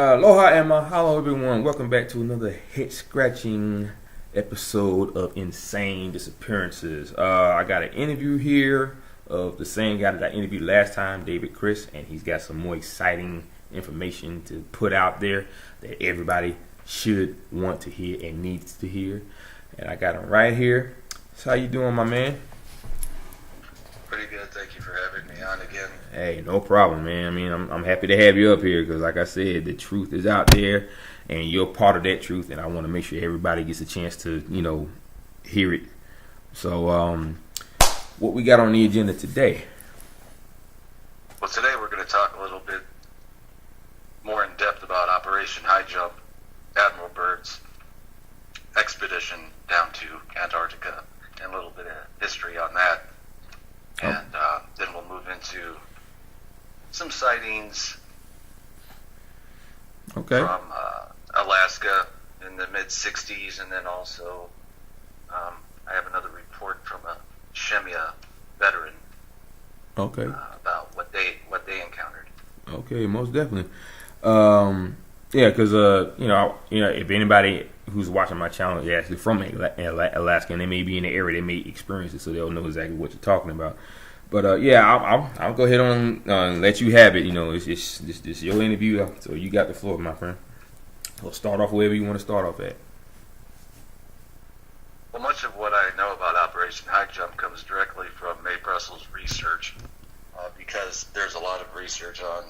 Aloha and mahalo, everyone. Welcome back to another head scratching episode of Insane Disappearances. I got an interview here of the same guy that I interviewed last time, David Chris, and he's got some more exciting information to put out there that everybody should want to hear and needs to hear. And I got him right here. So how you doing, my man? Pretty good. Thank you for having me on again. Hey, no problem, man. I mean, I'm happy to have you up here because, like I said, the truth is out there, and you're part of that truth, and I want to make sure everybody gets a chance to, hear it. So, what we got on the agenda today? Well, today we're going to talk a little bit more in depth about Operation High Jump, Admiral Byrd's expedition down to Antarctica, and a little bit of history on that. And then we'll move into some sightings from Alaska in the mid-'60s, and then also I have another report from a Shemya veteran about what they encountered. Okay, most definitely. Yeah, because if anybody who's watching my channel is actually from Alaska and they may be in the area, they may experience it, so they'll know exactly what you're talking about. But I'll go ahead and let you have it. It's your interview, so you got the floor, my friend. We'll start off wherever you want to start off at. Well, much of what I know about Operation High Jump comes directly from Mae Brussels' research, because there's a lot of research on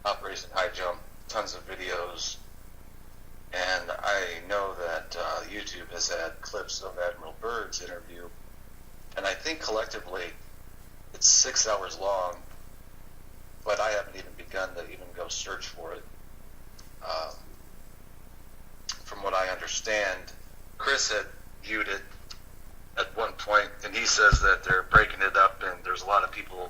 Operation High Jump, tons of videos, and I know that YouTube has had clips of Admiral Byrd's interview, and I think collectively it's 6 hours long, but I haven't even begun to even go search for it. From what I understand, Chris had viewed it at one point, and he says that they're breaking it up, and there's a lot of people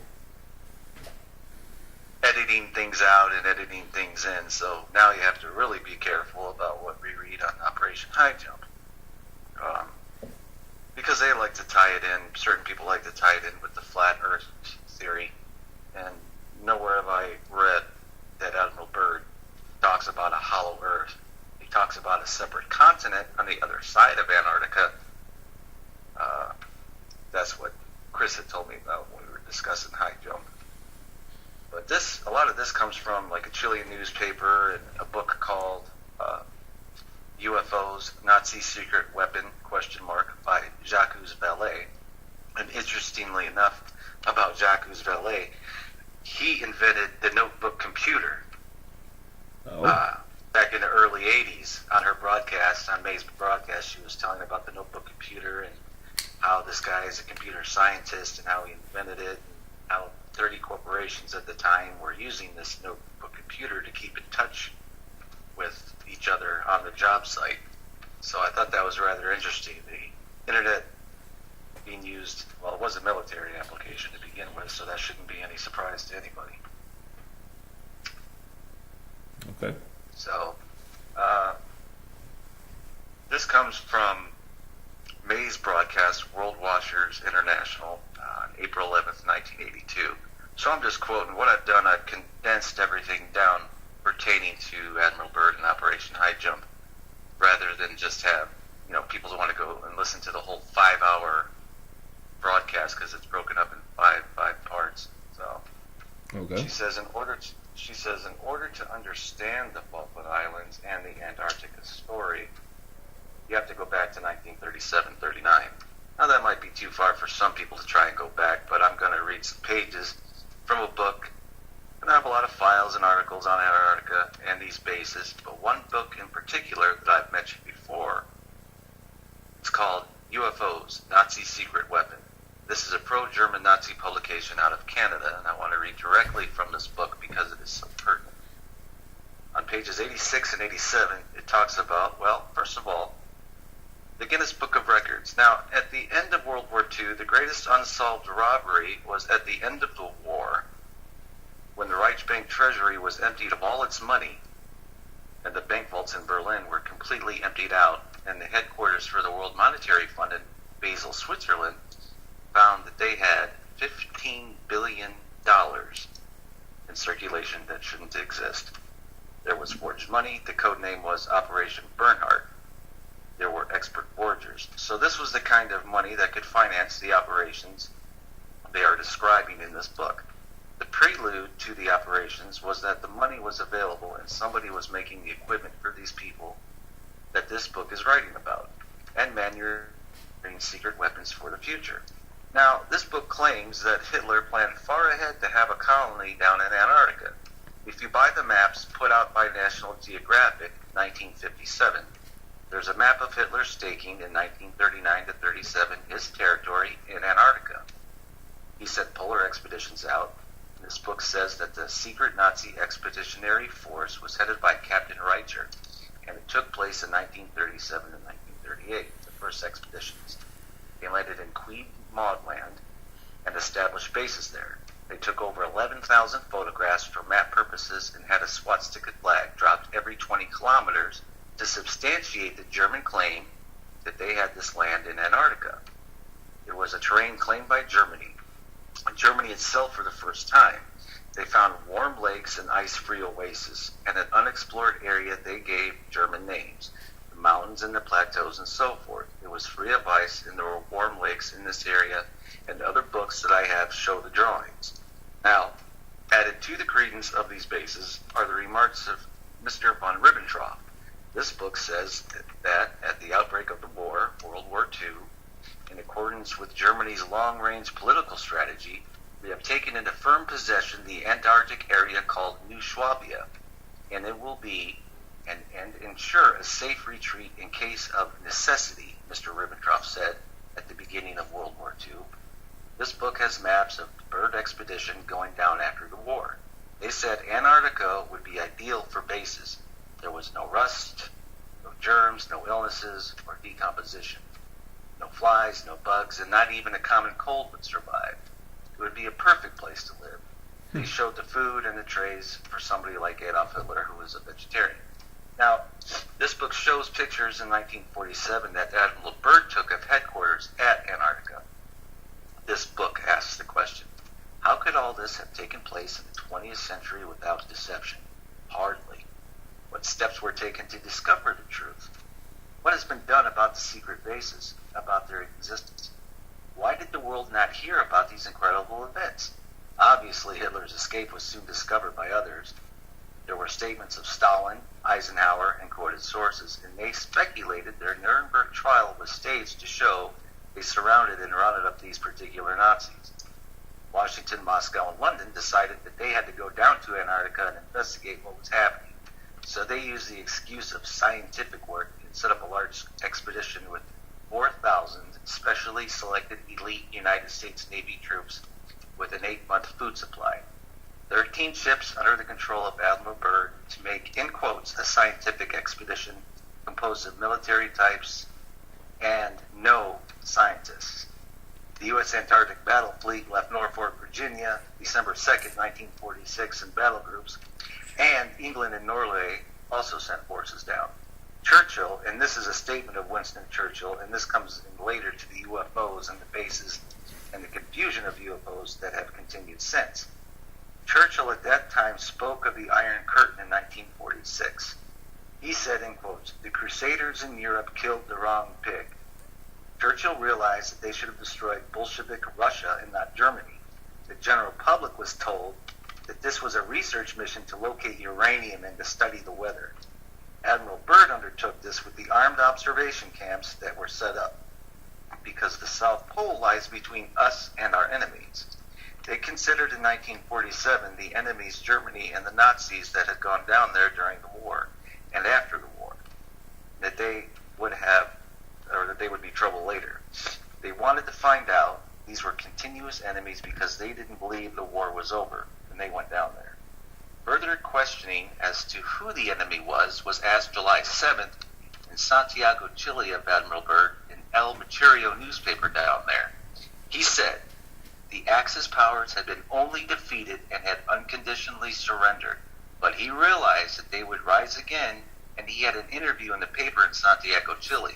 editing things out and editing things in, so now you have to really be careful about what we read on Operation High Jump. Because they like to tie it in, certain people like to tie it in with the flat earth theory, and nowhere have I read that Admiral Byrd talks about a hollow earth. He talks about a separate continent on the other side of Antarctica. That's what Chris had told me about when we were discussing High Jump. But a lot of this comes from like a Chilean newspaper and a book called UFOs, Nazi Secret Weapon, ? By Jacques Vallée. And interestingly enough, about Jacques Vallée, he invented the notebook computer back in the early 80s. On her broadcast, on Mae's broadcast, she was telling about the notebook computer and how this guy is a computer scientist and how he invented it, and how 30 corporations at the time were using this notebook computer to keep in touch with each other on the job site. So I thought that was rather interesting. The internet being used, well, it was a military application to begin with, so that shouldn't be any surprise to anybody. Okay. So this comes from Mae's broadcast, World Watchers International, on April 11th, 1982. So I'm just quoting what I've done. I've condensed everything down pertaining to Admiral Byrd and Operation High Jump, rather than just have people who want to go and listen to the whole 5-hour broadcast, because it's broken up in five parts. So she says in order to understand the Falkland Islands and the Antarctica story, you have to go back to 1937-39. Now that might be too far for some people to try and go back, but I'm going to read some pages from a book. And I have a lot of files and articles on Antarctica and these bases, but one book in particular that I've mentioned before, it's called UFOs, Nazi Secret Weapon. This is a pro-German Nazi publication out of Canada, and I want to read directly from this book because it is so pertinent. On pages 86 and 87, it talks about, well, first of all, the Guinness Book of Records. Now, at the end of World War II, the greatest unsolved robbery was at the end of the war, when the Reichsbank treasury was emptied of all its money, and the bank vaults in Berlin were completely emptied out, and the headquarters for the World Monetary Fund in Basel, Switzerland, found that they had $15 billion in circulation that shouldn't exist. There was 4 money. The code name was Operation Bernhardt. There were expert forgers. So this was the kind of money that could finance the operations they are describing in this book. The prelude to the operations was that the money was available and somebody was making the equipment for these people that this book is writing about, and manufacturing secret weapons for the future. Now, this book claims that Hitler planned far ahead to have a colony down in Antarctica. If you buy the maps put out by National Geographic, 1957, there's a map of Hitler staking in 1939 to 37 his territory in Antarctica. He sent polar expeditions out. This book says that the secret Nazi expeditionary force was headed by Captain Reicher, and it took place in 1937 and 1938, the first expeditions. They landed in Queen-Maud Land and established bases there. They took over 11,000 photographs for map purposes and had a swastika flag dropped every 20 kilometers to substantiate the German claim that they had this land in Antarctica. It was a terrain claimed by Germany. Germany itself for the first time. They found warm lakes and ice-free oases, and an unexplored area they gave German names, the mountains and the plateaus and so forth. It was free of ice, and there were warm lakes in this area, and other books that I have show the drawings. Now, added to the credence of these bases are the remarks of Mr. von Ribbentrop. This book says that at the outbreak of the war, World War II, in accordance with Germany's long-range political strategy, we have taken into firm possession the Antarctic area called New Swabia, and it will be and ensure a safe retreat in case of necessity, Mr. Ribbentrop said at the beginning of World War II. This book has maps of the Byrd expedition going down after the war. They said Antarctica would be ideal for bases. There was no rust, no germs, no illnesses, or decomposition. No flies, no bugs, and not even a common cold would survive. It would be a perfect place to live. They showed the food and the trays for somebody like Adolf Hitler, who was a vegetarian. Now, this book shows pictures in 1947 that Admiral Byrd took of headquarters at Antarctica. This book asks the question, how could all this have taken place in the 20th century without deception? Hardly. What steps were taken to discover the truth? What has been done about the secret bases, about their existence? Why did the world not hear about these incredible events? Obviously, Hitler's escape was soon discovered by others. There were statements of Stalin, Eisenhower, and quoted sources, and they speculated their Nuremberg trial was staged to show they surrounded and rounded up these particular Nazis. Washington, Moscow, and London decided that they had to go down to Antarctica and investigate what was happening. So they used the excuse of scientific work and set up a large expedition with 4,000 specially selected elite United States Navy troops with an 8-month food supply. 13 ships under the control of Admiral Byrd to make, in quotes, a scientific expedition composed of military types and no scientists. The U.S. Antarctic Battle Fleet left Norfolk, Virginia, December 2nd, 1946 in battle groups, and England and Norway also sent forces down. Churchill, and this is a statement of Winston Churchill, and this comes in later to the UFOs and the bases and the confusion of UFOs that have continued since. Churchill at that time spoke of the Iron Curtain in 1946. He said, in quotes, "The Crusaders in Europe killed the wrong pig." Churchill realized that they should have destroyed Bolshevik Russia and not Germany. The general public was told that this was a research mission to locate uranium and to study the weather. Admiral Byrd undertook this with the armed observation camps that were set up, because the South Pole lies between us and our enemies. They considered in 1947 the enemies Germany and the Nazis that had gone down there during the war and after the war, that they would have, or that they would be trouble later. They wanted to find out these were continuous enemies because they didn't believe the war was over, and they went down there. Further questioning as to who the enemy was asked July 7th in Santiago, Chile of Admiral Byrd in El Mercurio newspaper down there. He said, the Axis powers had been only defeated and had unconditionally surrendered, but he realized that they would rise again, and he had an interview in the paper in Santiago, Chile.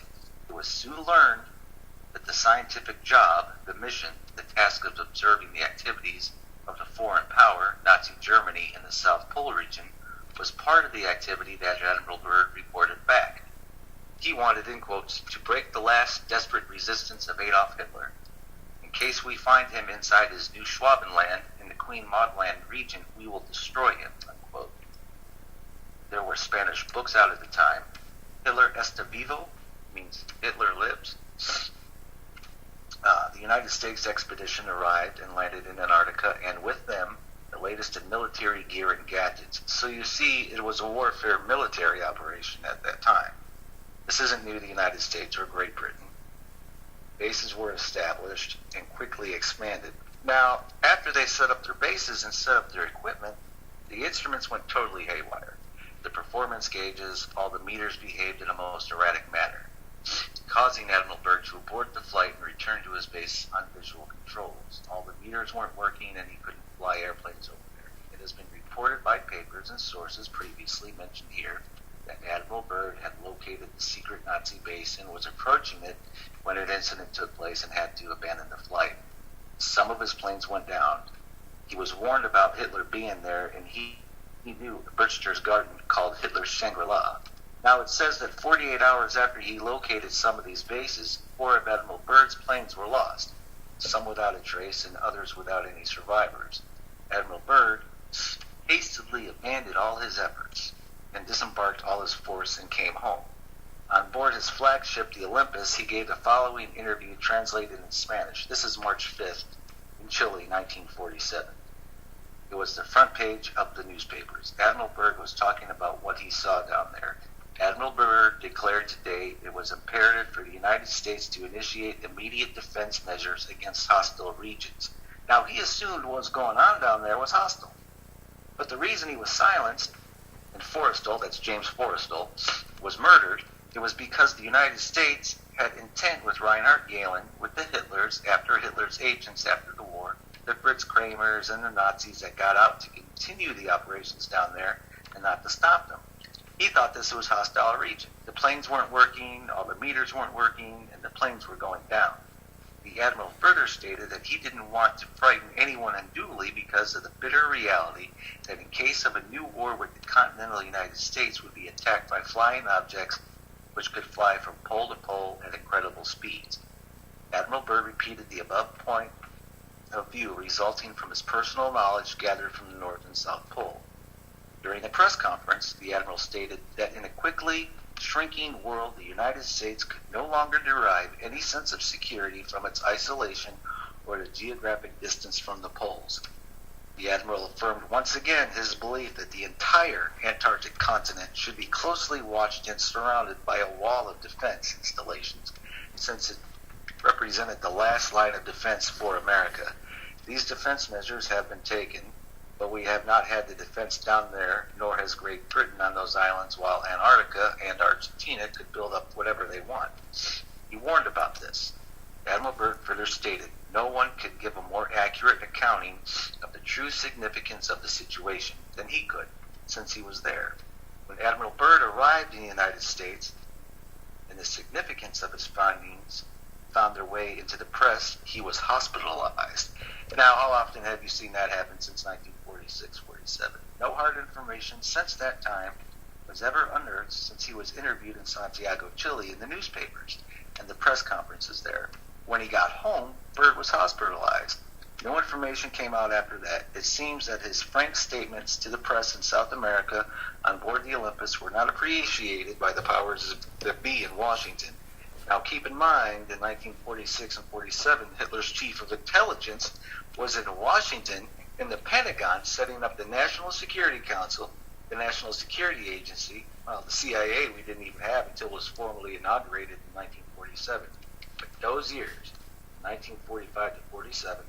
It was soon learned that the scientific job, the mission, the task of observing the activities of the foreign power, Nazi Germany, in the South Pole region, was part of the activity that Admiral Byrd reported back. He wanted, in quotes, to break the last desperate resistance of Adolf Hitler. In case we find him inside his new Schwabenland in the Queen Maudland region, we will destroy him, unquote. There were Spanish books out at the time. Hitler está vivo means Hitler lives. The United States expedition arrived and landed in Antarctica, and with them, the latest in military gear and gadgets. So you see, it was a warfare military operation at that time. This isn't new to the United States or Great Britain. Bases were established and quickly expanded. Now, after they set up their bases and set up their equipment, the instruments went totally haywire. The performance gauges, all the meters behaved in a most erratic manner, causing Admiral Byrd to abort the flight and return to his base on visual controls. All the meters weren't working and he couldn't fly airplanes over there. It has been reported by papers and sources previously mentioned here that Admiral Byrd had located the secret Nazi base and was approaching it when an incident took place and had to abandon the flight. Some of his planes went down. He was warned about Hitler being there, and he knew Birchter's garden called Hitler's Shangri-La. Now it says that 48 hours after he located some of these bases, 4 of Admiral Byrd's planes were lost, some without a trace and others without any survivors. Admiral Byrd hastily abandoned all his efforts and disembarked all his force and came home. On board his flagship, the Olympus, he gave the following interview translated in Spanish. This is March 5th in Chile, 1947. It was the front page of the newspapers. Admiral Byrd was talking about what he saw down there. Admiral Byrd declared today it was imperative for the United States to initiate immediate defense measures against hostile regions. Now, he assumed what was going on down there was hostile. But the reason he was silenced, and Forrestal, that's James Forrestal, was murdered, it was because the United States had intent with Reinhard Gehlen, with the Hitlers, after Hitler's agents after the war, the Fritz Kramers and the Nazis that got out to continue the operations down there and not to stop them. He thought this was hostile region. The planes weren't working, all the meters weren't working, and the planes were going down. The Admiral further stated that he didn't want to frighten anyone unduly because of the bitter reality that in case of a new war with the continental United States would be attacked by flying objects which could fly from pole to pole at incredible speeds. Admiral Byrd repeated the above point of view resulting from his personal knowledge gathered from the North and South Pole. During a press conference, the Admiral stated that in a quickly shrinking world, the United States could no longer derive any sense of security from its isolation or the geographic distance from the poles. The Admiral affirmed once again his belief that the entire Antarctic continent should be closely watched and surrounded by a wall of defense installations, since it represented the last line of defense for America. These defense measures have been taken, but we have not had the defense down there, nor has Great Britain on those islands, while Antarctica and Argentina could build up whatever they want. He warned about this. Admiral Byrd further stated, no one could give a more accurate accounting of the true significance of the situation than he could, since he was there. When Admiral Byrd arrived in the United States, and the significance of his findings found their way into the press, he was hospitalized. Now, how often have you seen that happen since 1946-47? No hard information since that time was ever unearthed since he was interviewed in Santiago, Chile in the newspapers and the press conferences there. When he got home, Byrd was hospitalized. No information came out after that. It seems that his frank statements to the press in South America on board the Olympus were not appreciated by the powers that be in Washington. Now keep in mind, in 1946 and 47, Hitler's chief of intelligence was in Washington in the Pentagon setting up the National Security Council, the National Security Agency. Well, the CIA we didn't even have until it was formally inaugurated in 1947. But those years, 1945 to 47,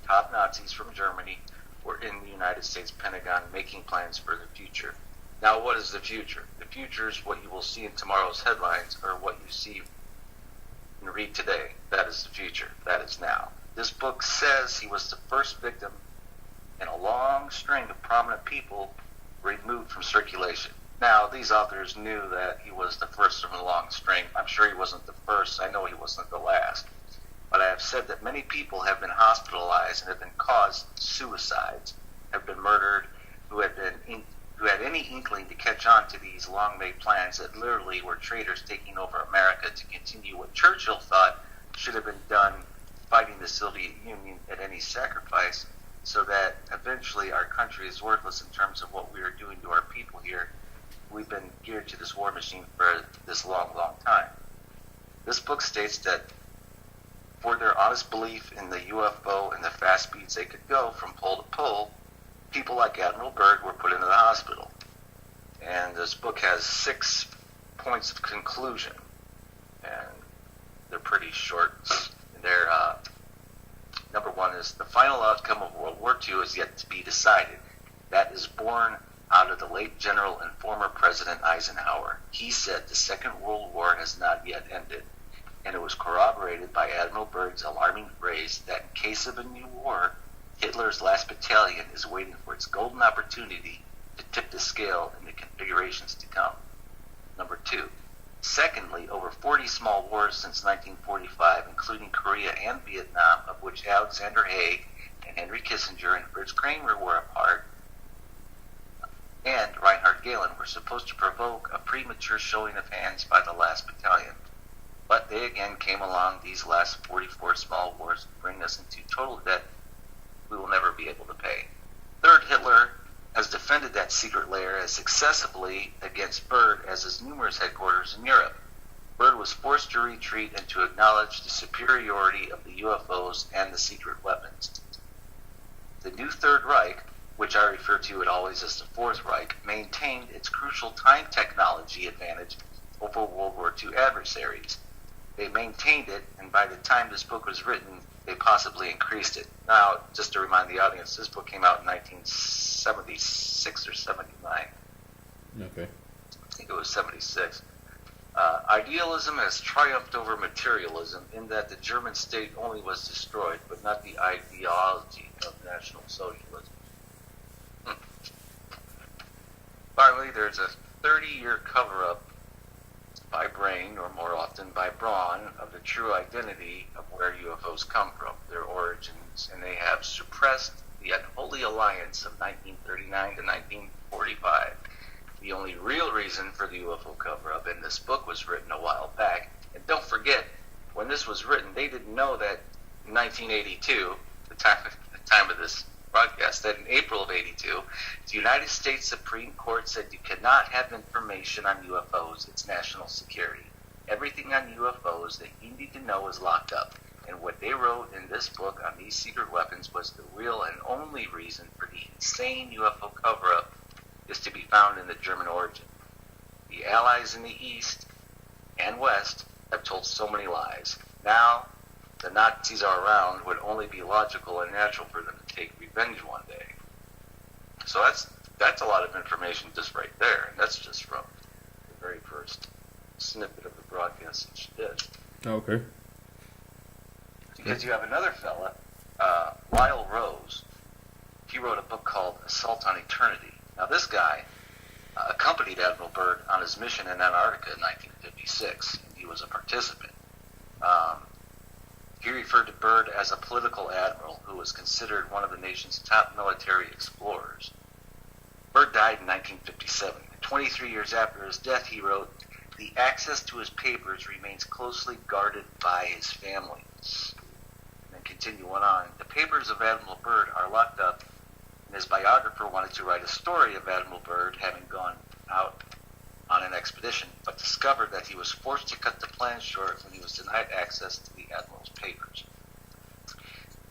top Nazis from Germany were in the United States Pentagon making plans for the future. Now, what is the future? The future is what you will see in tomorrow's headlines or what you see and read today. That is the future. That is now. This book says he was the first victim in a long string of prominent people removed from circulation. Now, these authors knew that he was the first of a long string. I'm sure he wasn't the first. I know he wasn't the last. But I have said that many people have been hospitalized and have been caused suicides, have been murdered, who have been who had any inkling to catch on to these long-made plans that literally were traitors taking over America to continue what Churchill thought should have been done, fighting the Soviet Union at any sacrifice, so that eventually our country is worthless in terms of what we are doing to our people here. We've been geared to this war machine for this long, long time. This book states that for their honest belief in the UFO and the fast speeds they could go from pole to pole, people like Admiral Byrd were put into the hospital. And this book has 6 points of conclusion, and they're pretty short. They're, number 1 is the final outcome of World War II is yet to be decided. That is born out of the late General and former President Eisenhower. He said the Second World War has not yet ended, and it was corroborated by Admiral Byrd's alarming phrase that in case of a new war, Hitler's last battalion is waiting for its golden opportunity to tip the scale in the configurations to come. Number 2. Secondly, over 40 small wars since 1945, including Korea and Vietnam, of which Alexander Haig and Henry Kissinger and Fritz Kramer were a part, and Reinhard Gehlen were supposed to provoke a premature showing of hands by the last battalion. But they again came along, these last 44 small wars, to bring us into total debt we will never be able to pay. Third, Hitler has defended that secret lair as successfully against Byrd as his numerous headquarters in Europe. Byrd was forced to retreat and to acknowledge the superiority of the UFOs and the secret weapons. The new Third Reich, which I refer to it always as the Fourth Reich, maintained its crucial time technology advantage over World War II adversaries. They maintained it, and by the time this book was written, they possibly increased it. Now, just to remind the audience, this book came out in 1976 or 79. Okay. I think it was 76. Idealism has triumphed over materialism in that the German state only was destroyed, but not the ideology of National Socialism. Finally, there's a 30-year cover-up by Brain, or more often by Braun, of the true identity of where UFOs come from, their origins, and they have suppressed the unholy alliance of 1939 to 1945. The only real reason for the UFO cover-up, and this book was written a while back, and don't forget, when this was written, they didn't know that in 1982, the time of this broadcast, that in April of 82, the United States Supreme Court said you cannot have information on UFOs. It's national security. Everything on UFOs that you need to know is locked up. And what they wrote in this book on these secret weapons was the real and only reason for the insane UFO cover-up is to be found in the German origin. The Allies in the East and West have told so many lies. Now, the Nazis are around, would only be logical and natural for them to take revenge one day. So that's a lot of information just right there, and that's just from the very first snippet of the broadcast that she did. Okay. Because you have another fella, Lyle Rose. He wrote a book called Assault on Eternity. Now this guy accompanied Admiral Byrd on his mission in Antarctica in 1956, and he was a participant. He referred to Byrd as a political admiral who was considered one of the nation's top military explorers. Byrd died in 1957. 23 years after his death, he wrote, "The access to his papers remains closely guarded by his family." And then continuing on, the papers of Admiral Byrd are locked up, and his biographer wanted to write a story of Admiral Byrd having gone out on an expedition, but discovered that he was forced to cut the plan short when he was denied access to the Admiral's papers.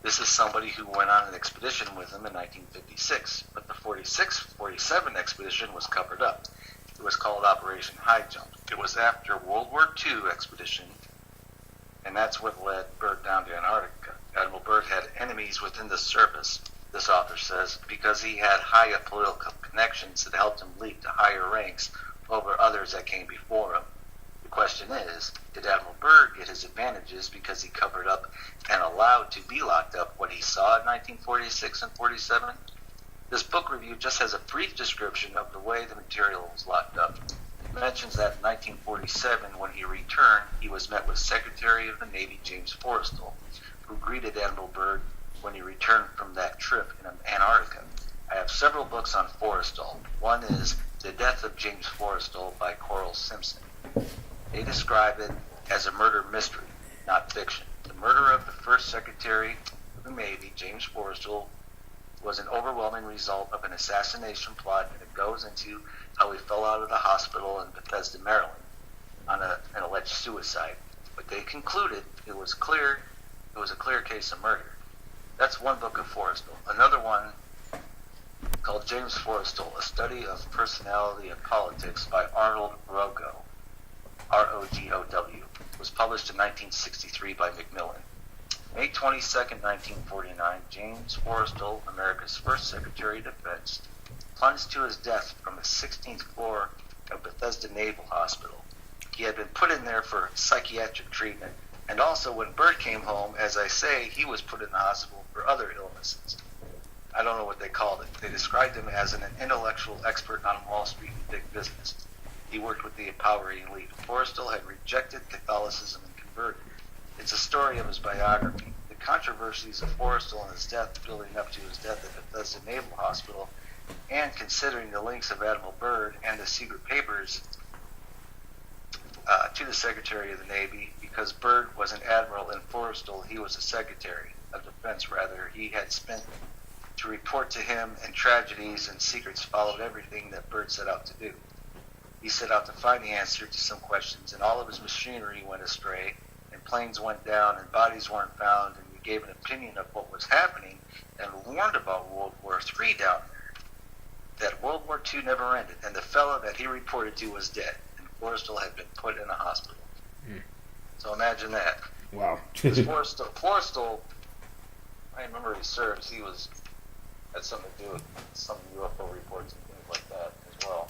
This is somebody who went on an expedition with him in 1956, but the 46-47 expedition was covered up. It was called Operation High Jump. It was after World War II expedition, and that's what led Byrd down to Antarctica. Admiral Byrd had enemies within the service, this author says, because he had high political connections that helped him leap to higher ranks over others that came before him. The question is, did Admiral Byrd get his advantages because he covered up and allowed to be locked up what he saw in 1946 and 47? This book review just has a brief description of the way the material was locked up. It mentions that in 1947, when he returned, he was met with Secretary of the Navy James Forrestal, who greeted Admiral Byrd when he returned from that trip in Antarctica. I have several books on Forrestal. One is The Death of James Forrestal by Coral Simpson. They describe it as a murder mystery, not fiction. The murder of the first Secretary of the Navy, James Forrestal, was an overwhelming result of an assassination plot, and it goes into how he fell out of the hospital in Bethesda, Maryland, on an alleged suicide. But they concluded it was a clear case of murder. That's one book of Forrestal. Another one, called James Forrestal, A Study of Personality and Politics by Arnold Rogow, R-O-G-O-W, was published in 1963 by Macmillan. May 22nd, 1949, James Forrestal, America's first Secretary of Defense, plunged to his death from the 16th floor of Bethesda Naval Hospital. He had been put in there for psychiatric treatment, and also when Byrd came home, as I say, he was put in the hospital for other illnesses. I don't know what they called it. They described him as an intellectual expert on Wall Street and big business. He worked with the power elite. Forrestal had rejected Catholicism and converted. It's a story of his biography. The controversies of Forrestal and his death, building up to his death at Bethesda Naval Hospital, and considering the links of Admiral Byrd and the secret papers to the Secretary of the Navy, because Byrd was an admiral and Forrestal, he was a Secretary of Defense, rather. He had spent to report to him, and tragedies and secrets followed everything that Byrd set out to do. He set out to find the answer to some questions, and all of his machinery went astray, and planes went down, and bodies weren't found, and he gave an opinion of what was happening, and warned about World War III down there, that World War II never ended, and the fellow that he reported to was dead, and Forrestal had been put in a hospital. So imagine that. Wow. Forrestal, I remember he served, had something to do with some UFO reports and things like that as well.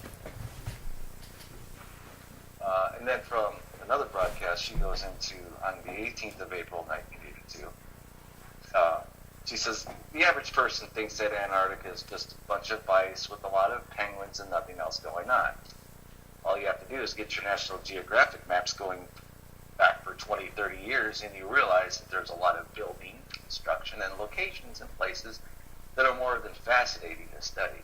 And then from another broadcast, she goes into, on the 18th of April, 1982, she says, the average person thinks that Antarctica is just a bunch of ice with a lot of penguins and nothing else going on. All you have to do is get your National Geographic maps going back for 20, 30 years, and you realize that there's a lot of building, construction, and locations and places that are more than fascinating to study.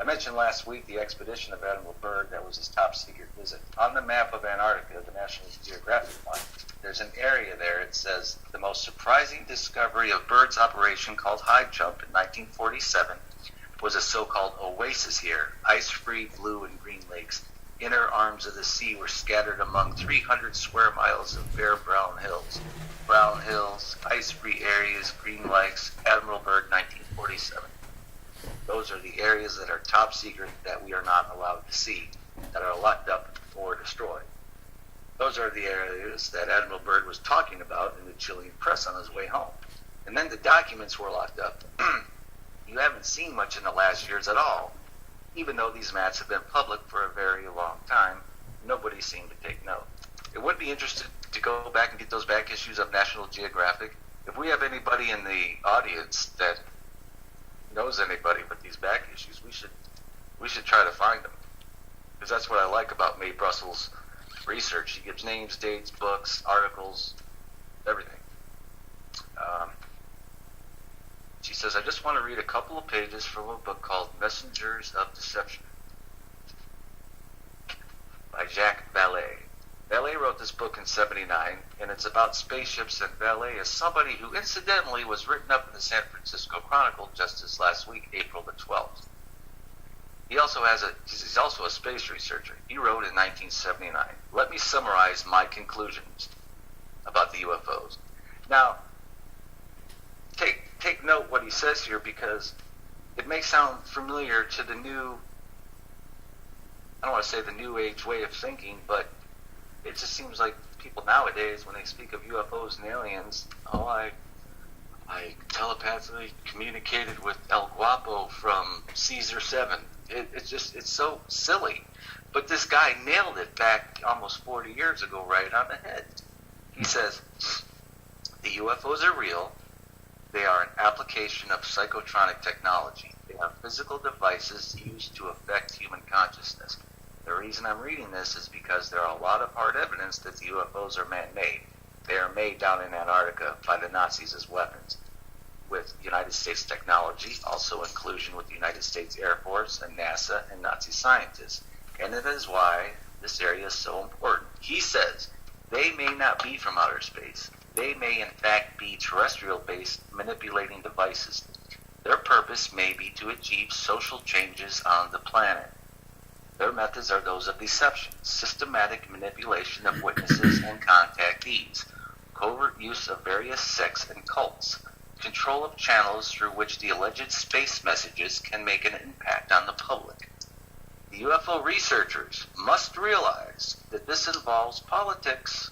I mentioned last week the expedition of Admiral Byrd. That was his top secret visit. On the map of Antarctica, the National Geographic one, there's an area there. It says the most surprising discovery of Byrd's operation, called High Jump in 1947, was a so-called oasis here. Ice-free blue and green lakes. Inner arms of the sea were scattered among 300 square miles of bare brown hills. Brown hills, ice-free areas, green lakes. Admiral Byrd, 1947. Those are the areas that are top secret, that we are not allowed to see, that are locked up or destroyed. Those are the areas that Admiral Byrd was talking about in the Chilean press on his way home. And then the documents were locked up. You haven't seen much in the last years at all. Even though these maps have been public for a very long time, nobody seemed to take note. It would be interesting to go back and get those back issues of National Geographic. If we have anybody in the audience that knows anybody with these back issues, we should try to find them, because that's what I like about Mae Brussels' research. She gives names, dates, books, articles, everything. She says, I just want to read a couple of pages from a book called Messengers of Deception by Jacques Vallée. Vallée wrote this book in 1979, and it's about spaceships, and Vallée is somebody who incidentally was written up in the San Francisco Chronicle just this last week, April the 12th. He's also a space researcher. He wrote in 1979, let me summarize my conclusions about the UFOs. Now, take note what he says here, because it may sound familiar to the new, I don't want to say the new age way of thinking, but it just seems like people nowadays, when they speak of UFOs and aliens, I telepathically communicated with El Guapo from Caesar 7. It's so silly. But this guy nailed it back almost 40 years ago, right on the head. He says, the UFOs are real. They are an application of psychotronic technology. They are physical devices used to affect human consciousness. The reason I'm reading this is because there are a lot of hard evidence that the UFOs are man-made. They are made down in Antarctica by the Nazis as weapons. with United States technology, also inclusion with the United States Air Force and NASA and Nazi scientists. And it is why this area is so important. He says they may not be from outer space. They may in fact be terrestrial-based manipulating devices. Their purpose may be to achieve social changes on the planet. Their methods are those of deception, systematic manipulation of witnesses and contactees, covert use of various sects and cults, control of channels through which the alleged space messages can make an impact on the public. The UFO researchers must realize that this involves politics.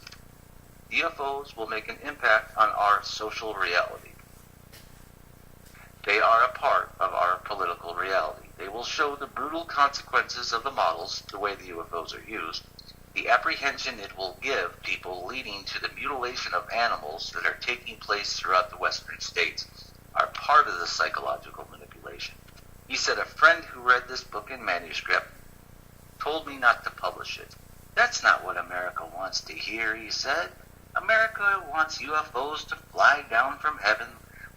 The UFOs will make an impact on our social reality. They are a part of our political reality. They will show the brutal consequences of the models, the way the UFOs are used, the apprehension it will give people, leading to the mutilation of animals that are taking place throughout the western states, are part of the psychological manipulation. He said, a friend who read this book in manuscript told me not to publish it. That's not what America wants to hear, he said. America wants UFOs to fly down from heaven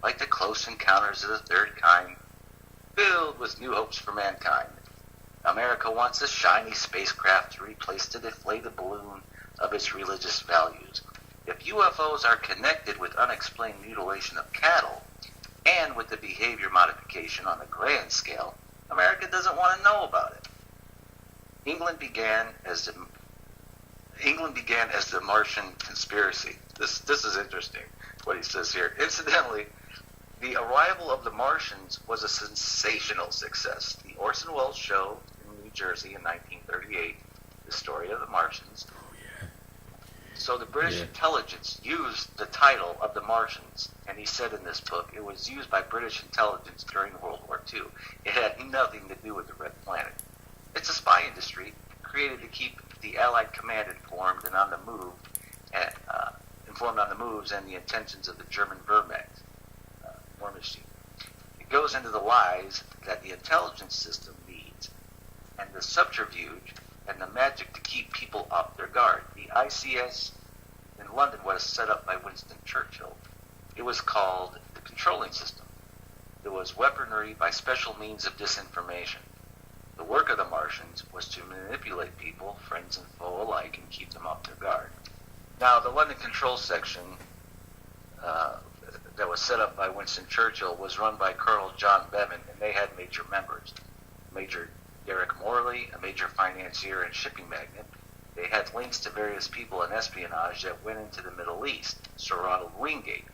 like the Close Encounters of the Third Kind, filled with new hopes for mankind. America wants a shiny spacecraft to replace the deflated balloon of its religious values. If UFOs are connected with unexplained mutilation of cattle and with the behavior modification on a grand scale, America doesn't want to know about it. England began as the Martian conspiracy. This is interesting, what he says here. Incidentally, the arrival of the Martians was a sensational success. The Orson Welles show in New Jersey in 1938, the story of the Martians. Oh, yeah. So the British intelligence used the title of the Martians, and he said in this book, it was used by British intelligence during World War II. It had nothing to do with the Red Planet. It's a spy industry created to keep the Allied command informed and on the move, informed on the moves and the intentions of the German Wehrmacht. War machine. It goes into the lies that the intelligence system needs, and the subterfuge and the magic to keep people off their guard. The ICS in London was set up by Winston Churchill. It was called the controlling system. It was weaponry by special means of disinformation. The work of the Martians was to manipulate people, friends and foe alike, and keep them off their guard. Now, the London Control Section that was set up by Winston Churchill was run by Colonel John Bevan, and they had major members. Major Derek Morley, a major financier and shipping magnate. They had links to various people in espionage that went into the Middle East. Sir Ronald Wingate.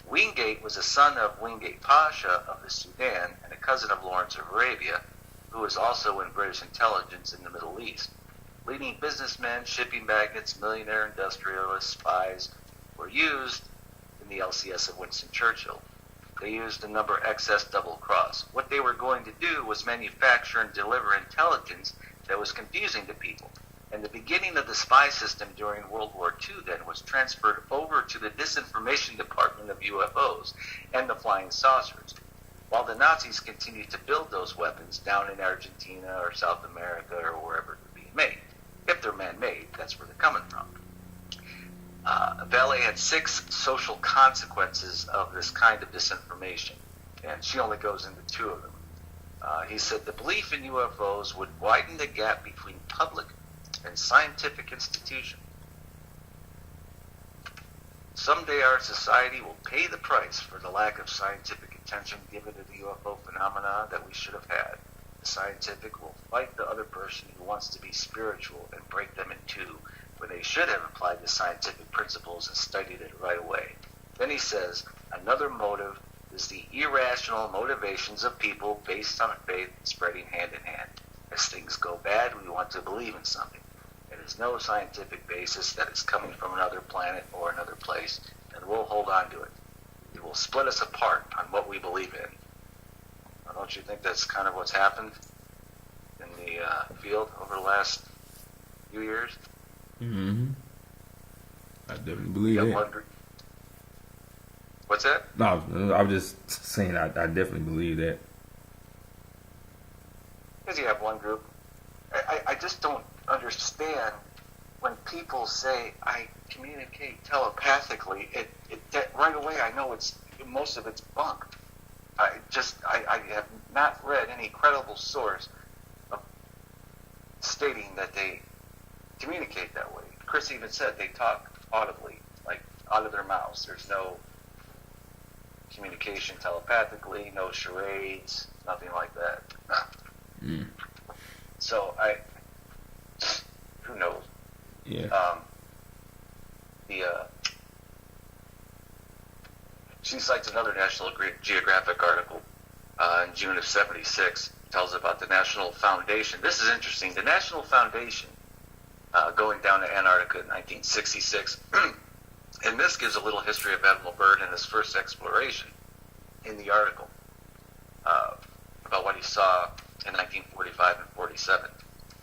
Wingate was a son of Wingate Pasha of the Sudan and a cousin of Lawrence of Arabia, who was also in British intelligence in the Middle East. Leading businessmen, shipping magnates, millionaire industrialists, spies were used in the LCS of Winston Churchill. They used the number XS double cross. What they were going to do was manufacture and deliver intelligence that was confusing to people. And the beginning of the spy system during World War II then was transferred over to the disinformation department of UFOs and the flying saucers, while the Nazis continued to build those weapons down in Argentina or South America or wherever they're being made. If they're man-made, that's where they're coming from. Vallée had 6 social consequences of this kind of disinformation, and she only goes into 2 of them. He said the belief in UFOs would widen the gap between public and scientific institutions. Someday our society will pay the price for the lack of scientific attention given to the UFO phenomena that we should have had. The scientific will fight the other person who wants to be spiritual and break them in two, when they should have applied the scientific principles and studied it right away. Then he says, another motive is the irrational motivations of people based on faith spreading hand in hand. As things go bad, we want to believe in something. There is no scientific basis that it's coming from another planet or another place, and we'll hold on to it. It will split us apart on what we believe in. Now, don't you think that's kind of what's happened in the field over the last few years? Mm-hmm. I definitely believe that. What's that? No, I was just saying I definitely believe that. Because you have one group. I just don't understand when people say I communicate telepathically. That right away I know it's most of it's bunk. I have not read any credible source of stating that they communicate that way. Chris even said they talk audibly, like out of their mouths. There's no communication telepathically, no charades, nothing like that. Mm. So who knows? Yeah. She cites another National Geographic article in June of '76. Tells about the National Foundation. This is interesting. The National Foundation going down to Antarctica in 1966. And this gives a little history of Admiral Byrd and his first exploration in the article about what he saw in 1945 and 47.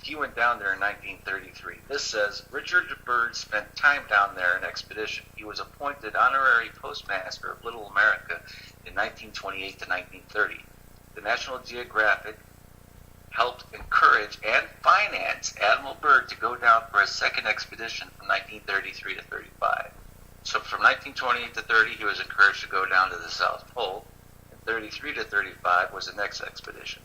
He went down there in 1933. This says, Richard Byrd spent time down there in expedition. He was appointed honorary postmaster of Little America in 1928 to 1930. The National Geographic helped encourage and finance Admiral Byrd to go down for a second expedition from 1933 to 35. So from 1928 to 30, he was encouraged to go down to the South Pole. And 33 to 35 was the next expedition.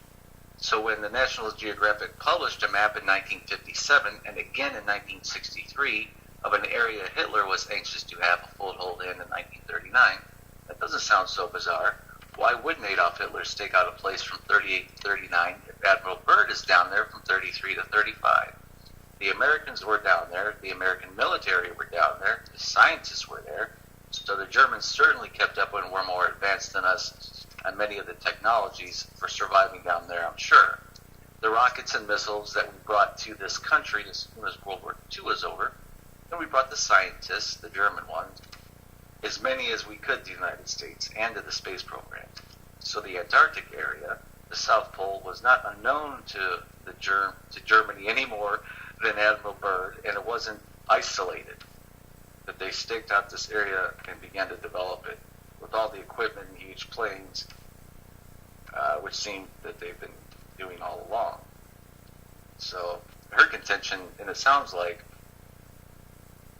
So when the National Geographic published a map in 1957 and again in 1963 of an area Hitler was anxious to have a foothold in 1939, that doesn't sound so bizarre. Why wouldn't Adolf Hitler stake out a place from 38 to 39 if Admiral Byrd is down there from 33 to 35? The Americans were down there, the American military were down there, the scientists were there, so the Germans certainly kept up and were more advanced than us on many of the technologies for surviving down there, I'm sure. The rockets and missiles that we brought to this country as soon as World War II was over, and we brought the scientists, the German ones, as many as we could to the United States and to the space program. So the Antarctic area, the South Pole, was not unknown to Germany any more than Admiral Byrd, and it wasn't isolated. That they staked out this area and began to develop it with all the equipment and huge planes, which seemed that they've been doing all along. So her contention, and it sounds like,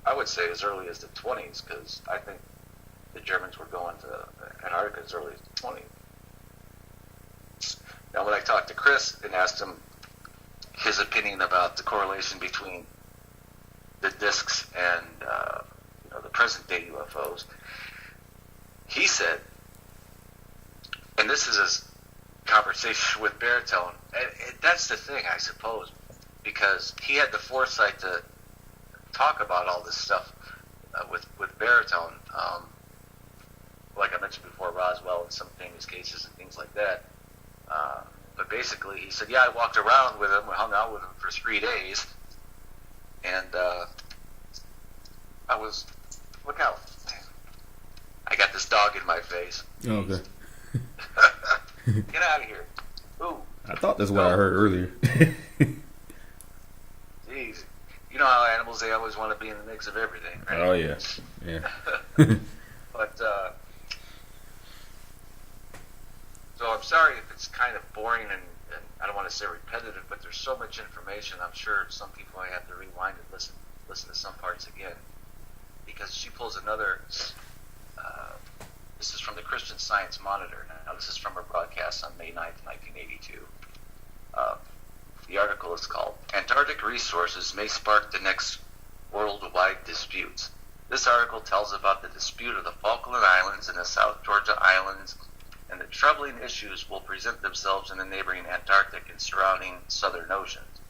I would say as early as the 20s, because I think the Germans were going to Antarctica as early as the 20s. Now, when I talked to Chris and asked him his opinion about the correlation between the discs and the present-day UFOs, he said, and this is his conversation with Baritone, and that's the thing, I suppose, because he had the foresight to talk about all this stuff with Baritone, like I mentioned before, Roswell and some famous cases and things like that. But basically, he said, yeah, I walked around with him, hung out with him for 3 days, and look out. I got this dog in my face. Oh, okay. Get out of here. Ooh. I thought that's what I heard earlier. Jeez. You know how animals, they always want to be in the mix of everything, right? Oh, yeah. Yeah. But, so I'm sorry if it's kind of boring and I don't want to say repetitive, but there's so much information. I'm sure some people I have to rewind and listen to some parts again, because she pulls another. This is from the Christian Science Monitor. Now, this is from her broadcast on May 9th, 1982. The article is called "Antarctic Resources May Spark the Next Worldwide Disputes." This article tells about the dispute of the Falkland Islands and the South Georgia Islands, and the troubling issues will present themselves in the neighboring Antarctic and surrounding southern oceans.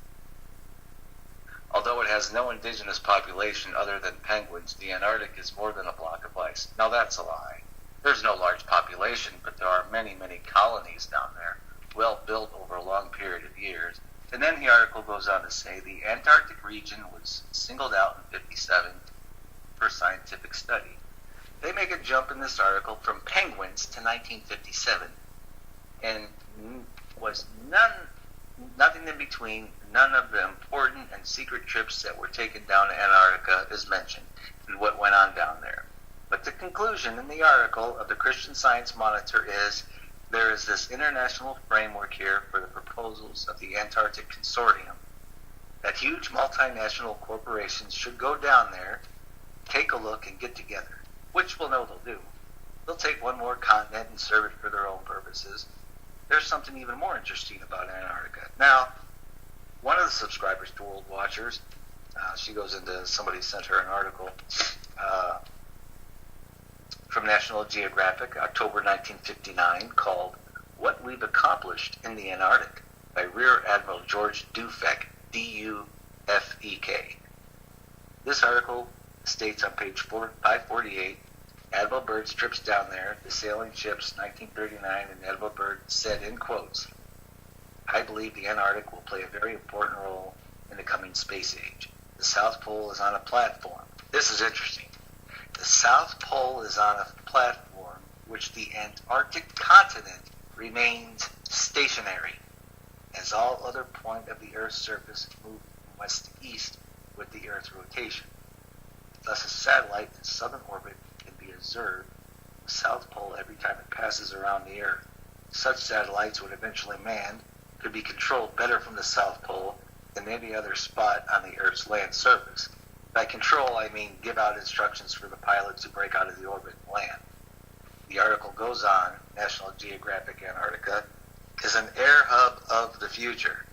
Although it has no indigenous population other than penguins, the Antarctic is more than a block of ice. Now that's a lie. There's no large population, but there are many, many colonies down there, well built over a long period of years. And then the article goes on to say the Antarctic region was singled out in 1957 for scientific study. They make a jump in this article from penguins to 1957, and was nothing in between. None of the important and secret trips that were taken down to Antarctica is mentioned and what went on down there. But the conclusion in the article of the Christian Science Monitor is there is this international framework here for the proposals of the Antarctic Consortium, that huge multinational corporations should go down there, take a look, and get together, which we'll know they'll do. they'll take one more continent and serve it for their own purposes. There's something even more interesting about Antarctica. Now, one of the subscribers to World Watchers, she goes into, somebody sent her an article from National Geographic, October 1959, called What We've Accomplished in the Antarctic by Rear Admiral George Dufek, D-U-F-E-K. This article states on page 548, Admiral Byrd's trips down there, the sailing ships 1939, and Admiral Byrd said in quotes, I believe the Antarctic will play a very important role in the coming space age. The South Pole is on a platform. This is interesting. The South Pole is on a platform which the Antarctic continent remains stationary, as all other points of the Earth's surface move from west to east with the Earth's rotation. Thus, a satellite in southern orbit can be observed the South Pole every time it passes around the Earth. Such satellites, when eventually manned, could be controlled better from the South Pole than any other spot on the Earth's land surface. By control, I mean give out instructions for the pilots to break out of the orbit and land. The article goes on, National Geographic Antarctica is an air hub of the future.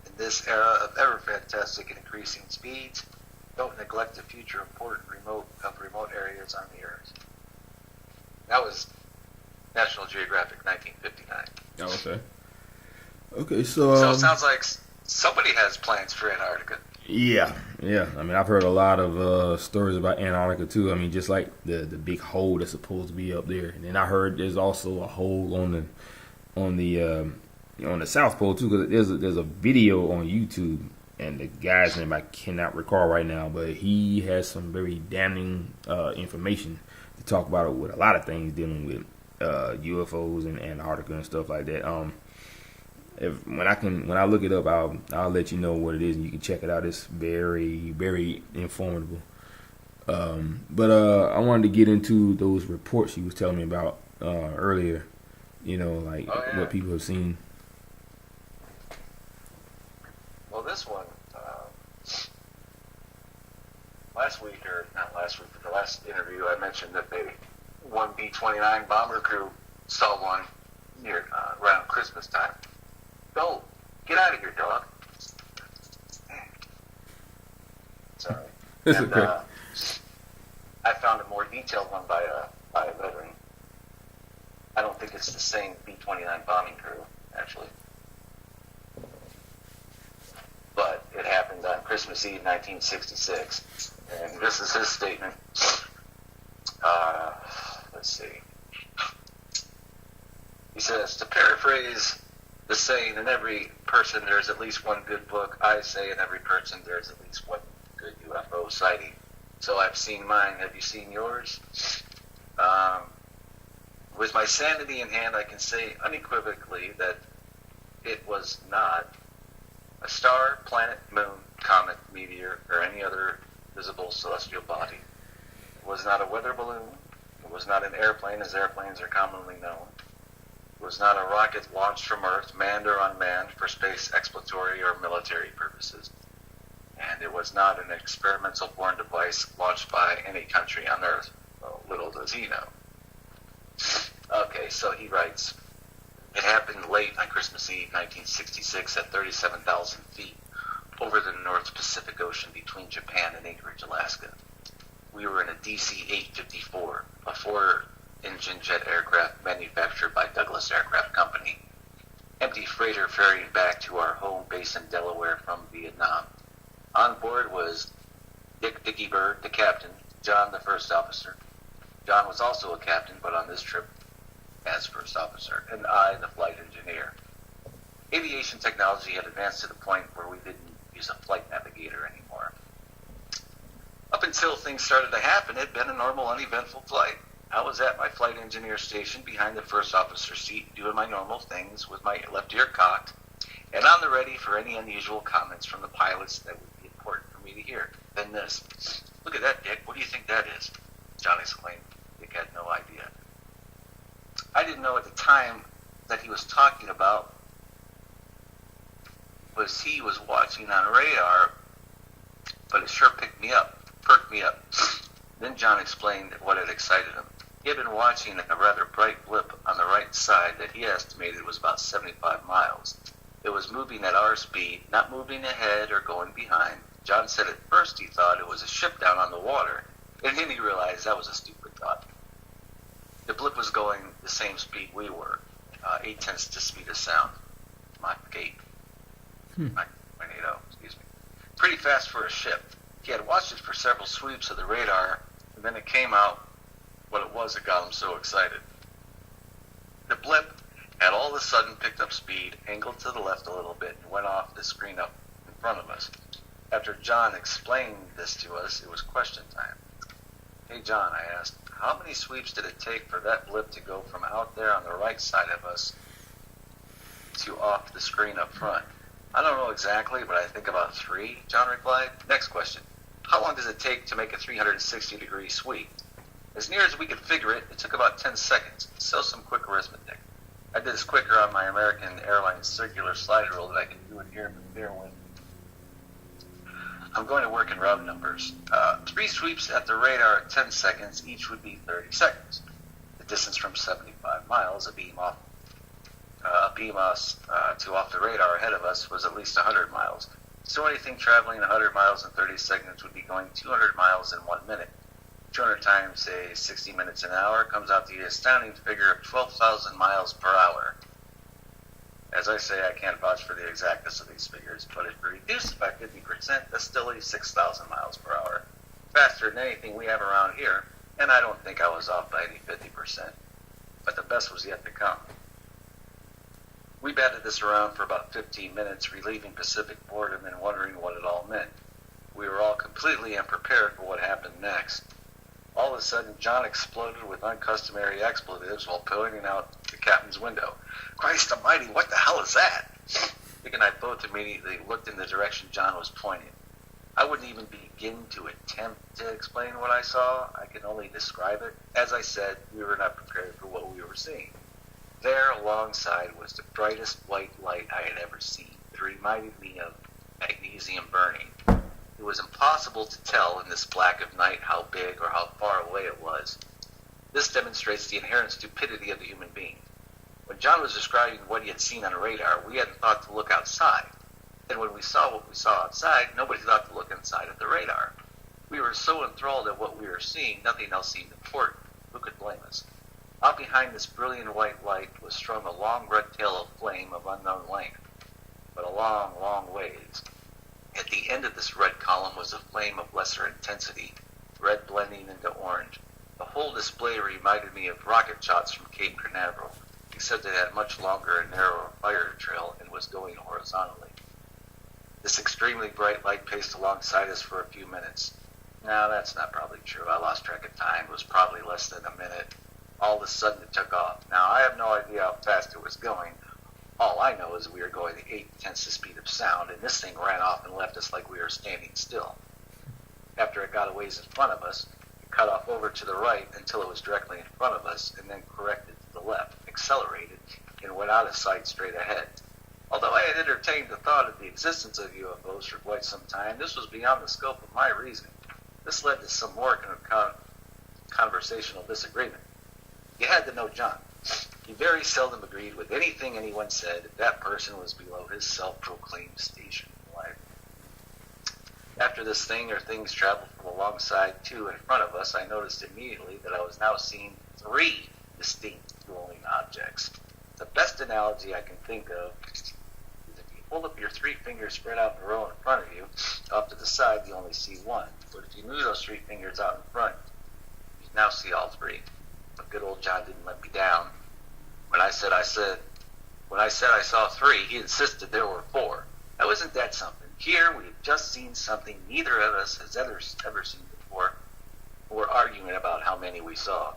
In this era of ever fantastic and increasing speeds, don't neglect the future important remote areas on the Earth. That was National Geographic 1959. Oh, okay. Okay, so So it sounds like somebody has plans for Antarctica. yeah. I mean, I've heard a lot of stories about Antarctica too. I mean, just like the big hole that's supposed to be up there, and then I heard there's also a hole on the South Pole too. Because there's a video on YouTube, and the guy's name I cannot recall right now, but he has some very damning information to talk about it with a lot of things dealing with UFOs and Antarctica and stuff like that. When I look it up, I'll let you know what it is, and you can check it out. It's very, very informative. But I wanted to get into those reports you was telling me about earlier. Like what people have seen. Well, this one, but the last interview I mentioned that one B-29 bomber crew saw one near around Christmas time. Go, get out of here, dog. Sorry. That's And, okay. I found a more detailed one by a veteran. I don't think it's the same B-29 bombing crew, actually. But it happened on Christmas Eve, 1966. And this is his statement. Let's see. He says, to paraphrase the saying, in every person there's at least one good book, I say in every person there's at least one good UFO sighting. So I've seen mine. Have you seen yours? With my sanity in hand, I can say unequivocally that it was not a star, planet, moon, comet, meteor, or any other visible celestial body. It was not a weather balloon. It was not an airplane, as airplanes are commonly known. It was not a rocket launched from Earth, manned or unmanned, for space exploratory or military purposes. And it was not an experimental born device launched by any country on Earth. Well, little does he know. Okay, so he writes, it happened late on Christmas Eve, 1966, at 37,000 feet over the North Pacific Ocean between Japan and Anchorage, Alaska. We were in a DC-854, a four-engine jet aircraft manufactured by Douglas Aircraft Company, empty freighter ferrying back to our home base in Delaware from Vietnam. On board was Dickie Byrd, the captain, John, the first officer. John was also a captain, but on this trip as first officer, and I, the flight engineer. Aviation technology had advanced to the point where we didn't use a flight navigator anymore. Up until things started to happen, it had been a normal, uneventful flight. I was at my flight engineer station behind the first officer seat, doing my normal things with my left ear cocked, and on the ready for any unusual comments from the pilots that would be important for me to hear. Then this, look at that, Dick, what do you think that is? John exclaimed. Dick had no idea. I didn't know at the time that he was talking about was he was watching on radar, but it sure perked me up. Then John explained what had excited him. He had been watching a rather bright blip on the right side that he estimated was about 75 miles. It was moving at our speed, not moving ahead or going behind. John said at first he thought it was a ship down on the water, and then he realized that was a stupid thought. The blip was going the same speed we were, 8/10 the speed of sound. Mach 8. Mach 0.80, excuse me. Pretty fast for a ship. He had watched it for several sweeps of the radar, and then it came out what it was that got him so excited. The blip had all of a sudden picked up speed, angled to the left a little bit, and went off the screen up in front of us. After John explained this to us, it was question time. Hey John, I asked, how many sweeps did it take for that blip to go from out there on the right side of us to off the screen up front? I don't know exactly, but I think about 3, John replied. Next question. How long does it take to make a 360-degree sweep? As near as we could figure it, it took about 10 seconds. So some quick arithmetic. I did this quicker on my American Airlines circular slide rule that I can do it here, but bear with me. I'm going to work in round numbers. 3 sweeps at the radar at 10 seconds, each would be 30 seconds. The distance from 75 miles, a beam us to off the radar ahead of us, was at least 100 miles. So anything traveling 100 miles in 30 seconds would be going 200 miles in 1 minute. 200 times, say, 60 minutes an hour comes out to the astounding figure of 12,000 miles per hour. As I say, I can't vouch for the exactness of these figures, but if reduced by 50%, that's still 6,000 miles per hour. Faster than anything we have around here, and I don't think I was off by any 50%. But the best was yet to come. We batted this around for about 15 minutes, relieving Pacific boredom and wondering what it all meant. We were all completely unprepared for what happened next. All of a sudden, John exploded with uncustomary expletives while pointing out the captain's window. Christ almighty, what the hell is that? Dick and I both immediately looked in the direction John was pointing. I wouldn't even begin to attempt to explain what I saw. I can only describe it. As I said, we were not prepared for what we were seeing. There alongside was the brightest white light I had ever seen. It reminded me of magnesium burning. It was impossible to tell in this black of night how big or how far away it was. This demonstrates the inherent stupidity of the human being. When John was describing what he had seen on radar, we hadn't thought to look outside. And when we saw what we saw outside, nobody thought to look inside of the radar. We were so enthralled at what we were seeing, nothing else seemed important. Who could blame us? Out behind this brilliant white light was strung a long red tail of flame of unknown length, but a long, long ways. At the end of this red column was a flame of lesser intensity, red blending into orange. The whole display reminded me of rocket shots from Cape Canaveral, except it had much longer and narrower fire trail and was going horizontally. This extremely bright light paced alongside us for a few minutes. No, that's not probably true. I lost track of time. It was probably less than a minute. All of a sudden it took off. Now, I have no idea how fast it was going. All I know is we were going at 8/10 the speed of sound, and this thing ran off and left us like we were standing still. After it got a ways in front of us, it cut off over to the right until it was directly in front of us, and then corrected to the left, accelerated, and went out of sight straight ahead. Although I had entertained the thought of the existence of UFOs for quite some time, this was beyond the scope of my reasoning. This led to some more conversational disagreement. You had to know John. He very seldom agreed with anything anyone said if that person was below his self-proclaimed station in life. After this thing or things traveled from alongside to in front of us, I noticed immediately that I was now seeing 3 distinct glowing objects. The best analogy I can think of is if you hold up your 3 fingers spread out in a row in front of you, off to the side you only see 1. But if you move those 3 fingers out in front, you now see all 3. But good old John didn't let me down. When I said I saw 3, he insisted there were 4. Now isn't that something? Here we have just seen something neither of us has ever seen before. We're arguing about how many we saw.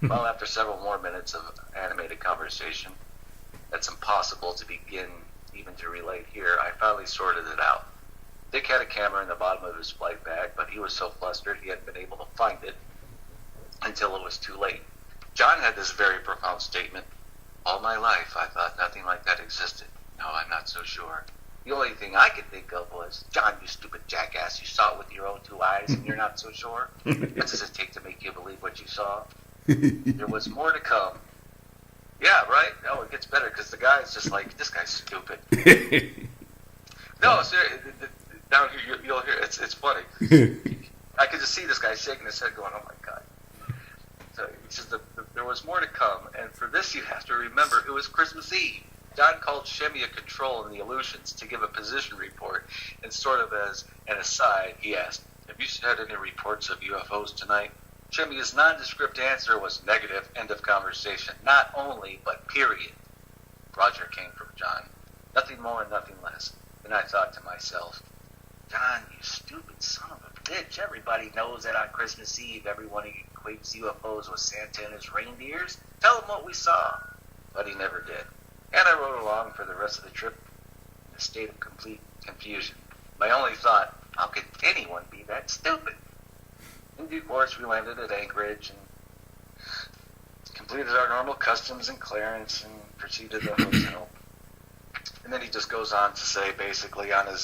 Well, after several more minutes of animated conversation, that's impossible to begin even to relate here, I finally sorted it out. Dick had a camera in the bottom of his flight bag, but he was so flustered he hadn't been able to find it until it was too late. John had this very profound statement. All my life, I thought nothing like that existed. No, I'm not so sure. The only thing I could think of was, John, you stupid jackass, you saw it with your own 2 eyes and you're not so sure? What does it take to make you believe what you saw? There was more to come. Yeah, right? No, it gets better because the guy's just like, this guy's stupid. No, seriously, down here, you'll hear, it's funny. I could just see this guy shaking his head going, oh my God. So he says there was more to come, and for this you have to remember it was Christmas Eve. John called Shemia Control in the Aleutians to give a position report, and sort of as an aside, he asked, have you had any reports of UFOs tonight? Shemia's nondescript answer was negative, end of conversation. Not only, but period. Roger came from John. Nothing more and nothing less. Then I thought to myself, John, you stupid son of a bitch. Everybody knows that on Christmas Eve, everyone equates UFOs with Santa and his reindeers. Tell him what we saw. But he never did. And I rode along for the rest of the trip in a state of complete confusion. My only thought, how could anyone be that stupid? In due course, we landed at Anchorage and completed our normal customs and clearance and proceeded to the hotel. And then he just goes on to say, basically, a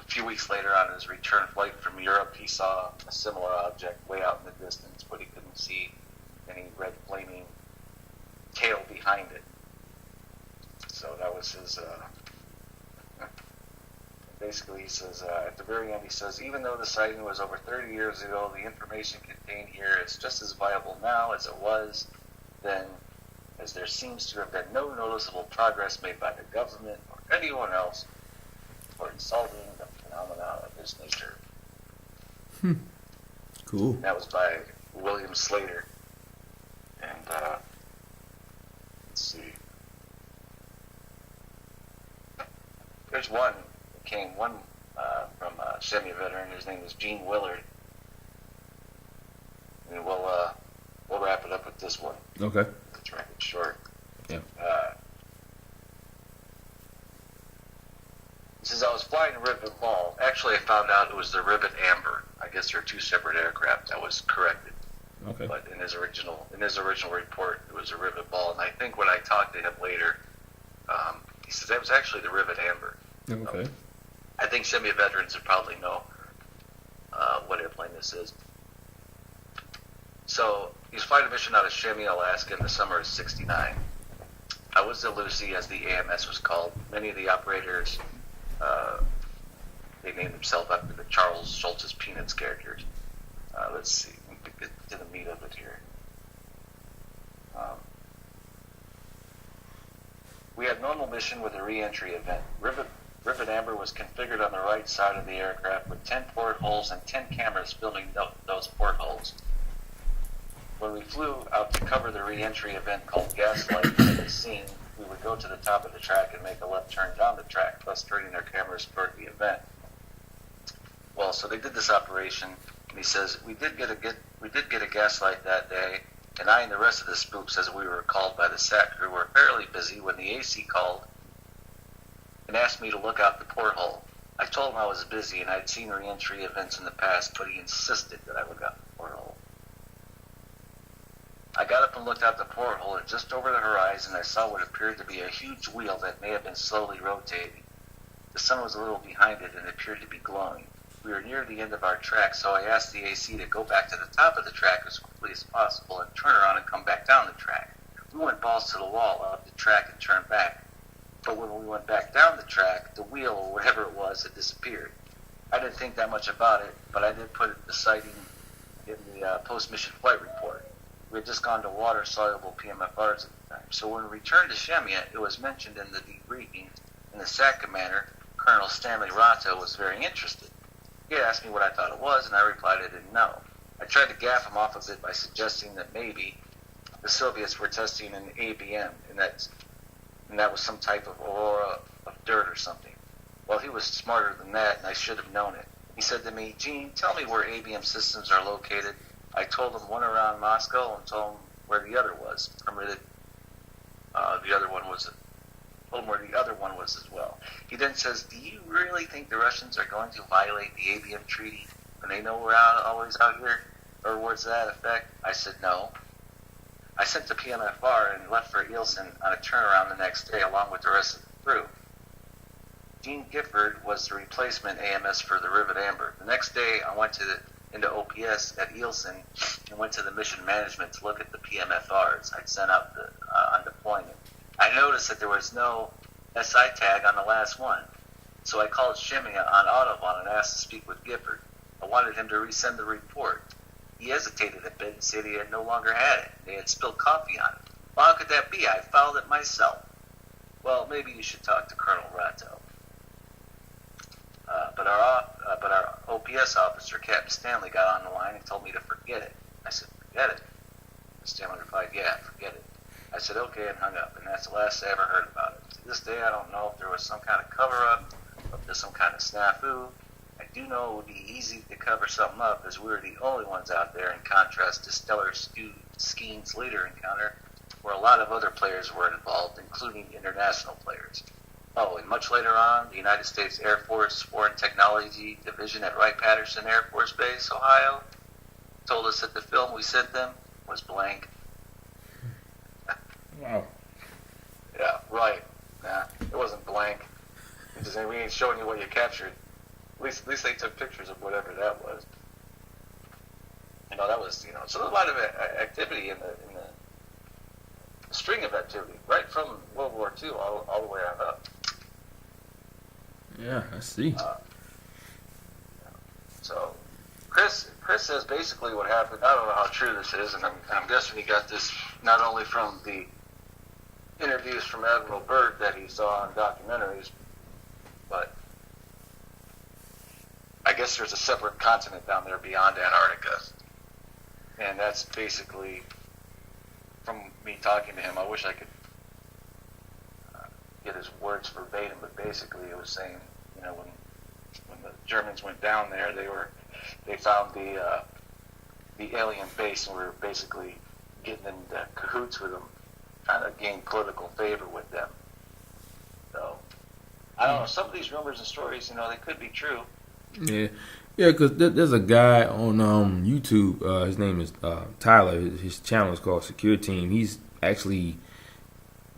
few weeks later on his return flight from Europe, he saw a similar object way out in the distance, but he couldn't see any red flaming tail behind it. So that was his, basically he says, at the very end he says, even though the sighting was over 30 years ago, the information contained here is just as viable now as it was then, as there seems to have been no noticeable progress made by the government or anyone else toward solving the phenomena of this nature. Cool. That was by William Slater. And, let's see. There's one from a Shemia veteran. His name is Gene Willard. And we'll wrap it up with this one. Okay. Let's wrap it short. Yeah. He says, I was flying Rivet Ball. Actually, I found out it was the Rivet Amber. I guess they're two separate aircraft. That was corrected. Okay. But in his original report, it was a Rivet Ball. And I think when I talked to him later, he says that was actually the Rivet Amber. Okay. I think Shemia veterans would probably know what airplane this is. So he was flying a mission out of Shemia, Alaska in the summer of '69. I was the Lucy, as the AMS was called. Many of the operators, they named themselves after the Charles Schultz's Peanuts characters. Let's see, let me get to the meat of it here. We had normal mission with a re-entry event. Rivet Amber was configured on the right side of the aircraft with 10 portholes and 10 cameras filming those portholes. When we flew out to cover the re-entry event called Gaslight at the scene, we would go to the top of the track and make a left turn down the track, thus turning our cameras toward the event. Well, so they did this operation, and he says, we did get a Gaslight that day, and I and the rest of the spooks, as we were called by the SAT crew, were fairly busy when the AC called and asked me to look out the porthole. I told him I was busy and I'd seen re-entry events in the past, but he insisted that I look out the porthole. I got up and looked out the porthole, and just over the horizon I saw what appeared to be a huge wheel that may have been slowly rotating. The sun was a little behind it and appeared to be glowing. We were near the end of our track, so I asked the AC to go back to the top of the track as quickly as possible and turn around and come back down the track. We went balls to the wall up the track and turned back. But when we went back down the track, the wheel, or whatever it was, had disappeared. I didn't think that much about it, but I did put the sighting in the post-mission flight report. We had just gone to water-soluble PMFRs at the time. So when we returned to Shemia, it was mentioned in the debriefing, and the SAT commander, Colonel Stanley Rato, was very interested. He asked me what I thought it was, and I replied I didn't know. I tried to gaff him off of it by suggesting that maybe the Soviets were testing an ABM, and that was some type of aurora of dirt or something. Well, he was smarter than that, and I should have known it. He said to me, Gene, tell me where ABM systems are located. I told him one around Moscow and told him where the other was. Permitted. Told him where the other one was as well. He then says, do you really think the Russians are going to violate the ABM treaty when they know we're always out here? Or words to that effect? I said no. I sent the PMFR and left for Ilsen on a turnaround the next day along with the rest of the crew. Gene Gifford was the replacement AMS for the Rivet Amber. The next day I went to into OPS at Eelson and went to the mission management to look at the PMFRs I'd sent out on deployment. I noticed that there was no SI tag on the last one, so I called Shimmy on Autobahn and asked to speak with Gifford. I wanted him to resend the report. He hesitated a bit and said he had no longer had it. They had spilled coffee on it. Well, how could that be? I filed it myself. Well, maybe you should talk to Colonel Ratto. But our OPS officer, Captain Stanley, got on the line and told me to forget it. I said, forget it? Stanley replied, yeah, forget it. I said, okay, and hung up, and that's the last I ever heard about it. To this day, I don't know if there was some kind of cover-up, or if there's some kind of snafu. I do know it would be easy to cover something up, as we were the only ones out there, in contrast to Stellar Skeen's later encounter, where a lot of other players were involved, including international players. Oh, and much later on, the United States Air Force Foreign Technology Division at Wright-Patterson Air Force Base, Ohio, told us that the film we sent them was blank. Wow. Yeah, right. Nah, it wasn't blank. We ain't showing you what you captured. At least they took pictures of whatever that was. That was, so there's a lot of activity in the string of activity, right from World War II all the way on up. Yeah, I see. So, Chris says basically what happened. I don't know how true this is, and I'm guessing he got this not only from the interviews from Admiral Byrd that he saw on documentaries, but I guess there's a separate continent down there beyond Antarctica, and that's basically, from me talking to him, I wish I could get his words verbatim, but basically it was saying, when the Germans went down there, they found the alien base, and we were basically getting into cahoots with them, trying to gain political favor with them. So I don't know. Some of these rumors and stories, they could be true. Yeah, because there's a guy on YouTube. His name is Tyler. His channel is called Secure Team. He's actually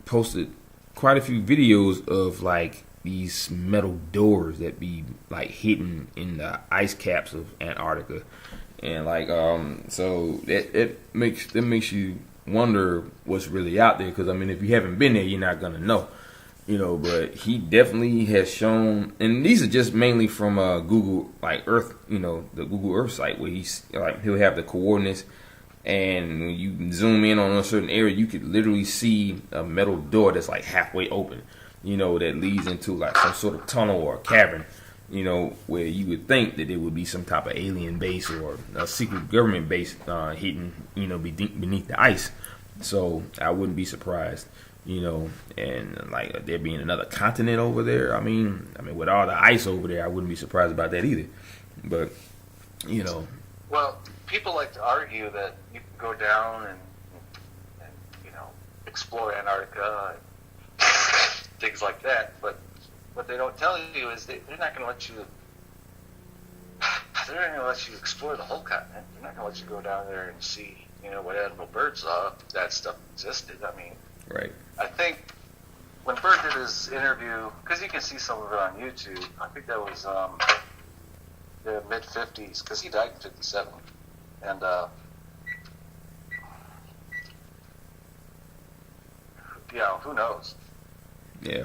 posted quite a few videos of like these metal doors that be like hidden in the ice caps of Antarctica, and like so it makes you wonder what's really out there. Because if you haven't been there, you're not gonna know. But he definitely has shown, and these are just mainly from Google, like Earth, the Google Earth site, where he'll have the coordinates, and when you zoom in on a certain area, you could literally see a metal door that's like halfway open, that leads into like some sort of tunnel or a cavern, where you would think that there would be some type of alien base or a secret government base hidden, beneath the ice. So I wouldn't be surprised. And like there being another continent over there. I mean, with all the ice over there, I wouldn't be surprised about that either. But, Well, people like to argue that you can go down and explore Antarctica and things like that. But what they don't tell you is they're not going to let you. They're not going to let you explore the whole continent. They're not going to let you go down there and see, what Admiral Byrd saw. If that stuff existed. Right. I think when Byrd did his interview, because you can see some of it on YouTube, I think that was the mid-50s, because he died in 57. And who knows? Yeah.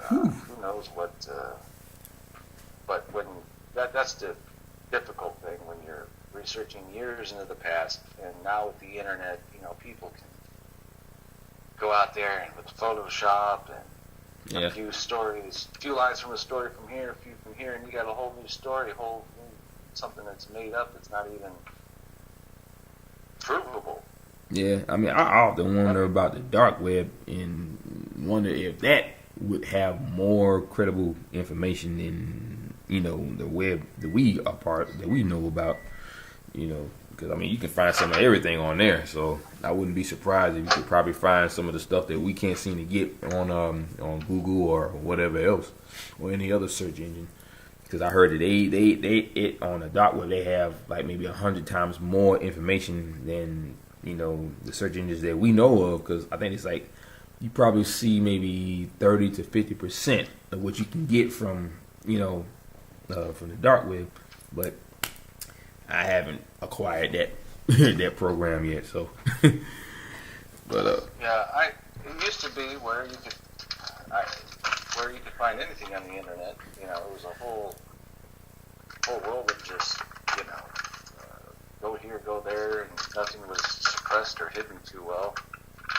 Who knows what? But when that's the difficult thing when you're researching years into the past, and now with the internet, people can go out there and with Photoshop and a few stories, a few lines from a story from here, a few from here, and you got a whole new story, something that's made up that's not even provable. Yeah, I often wonder about the dark web and wonder if that would have more credible information than the web that we are part that we know about. Because you can find some of everything on there, so I wouldn't be surprised if you could probably find some of the stuff that we can't seem to get on Google or whatever else or any other search engine. Because I heard that they on the dark web they have like maybe 100 times more information than the search engines that we know of. Because I think it's like you probably see maybe 30 to 50% of what you can get from the dark web, but I haven't acquired that that program yet. So, but yeah, it used to be where you could find anything on the internet. You know, it was a whole world of just, you know, go here, go there, and nothing was suppressed or hidden too well.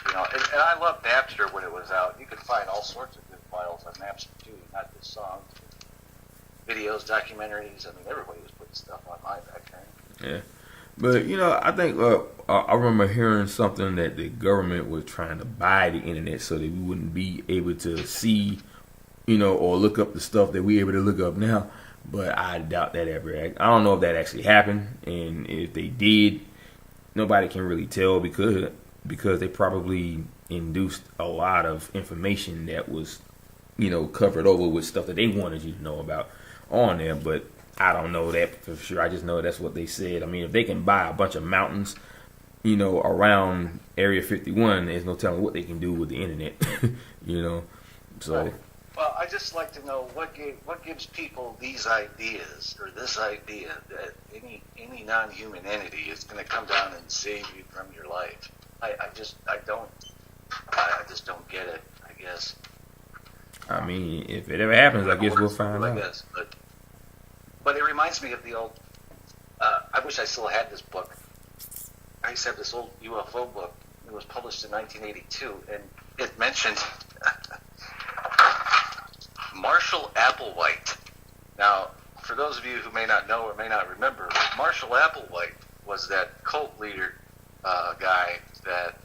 You know, and I loved Napster when it was out. You could find all sorts of good files on Napster too, not just songs, videos, documentaries. I mean, everybody was putting stuff online back then. yeah. But, you know, I think I remember hearing something that the government was trying to buy the internet so that we wouldn't be able to see, you know, or look up the stuff that we're able to look up now. But I doubt that ever. I don't know if that actually happened. And if they did, nobody can really tell because they probably induced a lot of information that was, you know, covered over with stuff that they wanted you to know about on there. But I don't know that for sure. I just know that's what they said. I mean, if they can buy a bunch of mountains, you know, around Area 51, there's no telling what they can do with the internet, you know. So, well, I just like to know what gives people these ideas or this idea that any non-human entity is going to come down and save you from your life. I just don't get it. I guess. I mean, if it ever happens, I guess we'll find out. I guess, but it reminds me of the old. I wish I still had this book. I used to have this old UFO book. It was published in 1982, and it mentioned Marshall Applewhite. Now, for those of you who may not know or may not remember, Marshall Applewhite was that cult leader guy that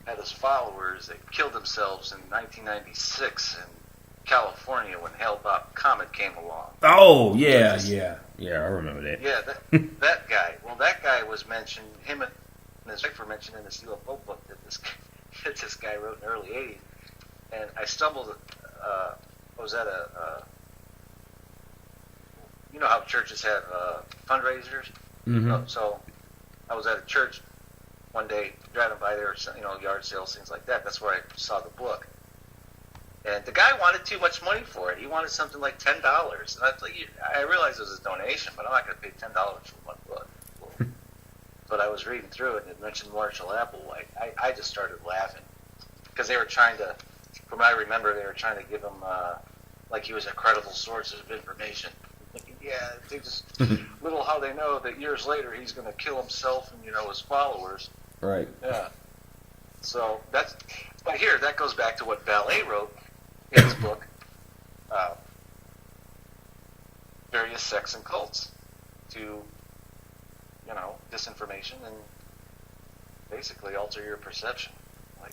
had his followers that killed themselves in 1996 in California when Hale-Bopp Comet came along. Oh, yeah, I remember that. Yeah, that guy. Well, that guy was mentioned. Him and his wife were mentioned in this UFO book that this guy wrote in the early '80s. And I stumbled. I was at you know how churches have fundraisers. Mm-hmm. So I was at a church one day, driving by there, you know, yard sales, things like that. That's where I saw the book. And the guy wanted too much money for it. He wanted something like $10. And I realized it was a donation, but I'm not going to pay $10 for one book. But I was reading through it, and it mentioned Marshall Applewhite. I just started laughing. Because they were trying to, from what I remember, they were trying to give him, like he was a credible source of information. Thinking, yeah, they just, little how they know that years later he's going to kill himself and, you know, his followers. Right. Yeah. So but here, that goes back to what Ballet wrote in his book, Various Sects and Cults, to, you know, disinformation and basically alter your perception. Like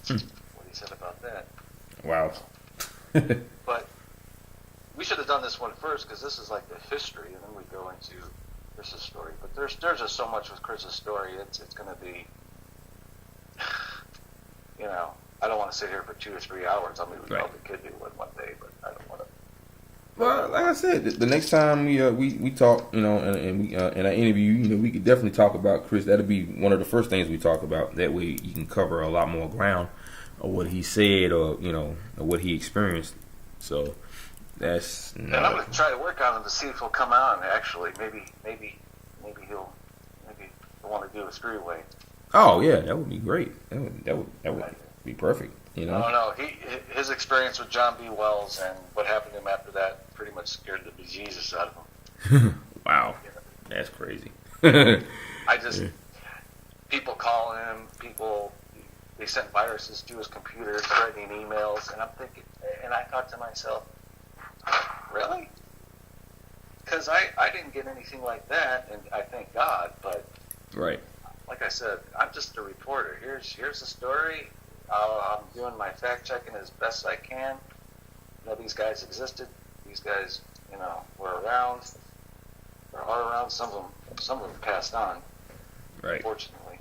what he said about that. Wow. But we should have done this one first because this is like the history, and then we go into Chris's story. But there's just so much with Chris's story. It's going to be, you know, I don't want to sit here for 2 or 3 hours. I mean, we probably could do one day, but I don't want to. Well, like I said, the next time we talk, you know, and we in our interview, you know, we could definitely talk about Chris. That'll be one of the first things we talk about. That way, you can cover a lot more ground of what he said, or, you know, or what he experienced. So that's. And I'm going to try to work on him to see if he'll come on. Actually, maybe he'll want to do a three-way. Oh yeah, that would be great. That would be perfect. You know. No. His experience with John B. Wells and what happened to him after that pretty much scared the bejesus out of him. Wow, that's crazy. People calling him, they sent viruses to his computer, threatening emails, and I'm thinking, and I thought to myself, really? Because I didn't get anything like that, and I thank God, but right. Like I said, I'm just a reporter. Here's the story. I'm doing my fact checking as best I can. You know, these guys existed. These guys, you know, were around. Or are around. Some of them passed on. Right. Unfortunately.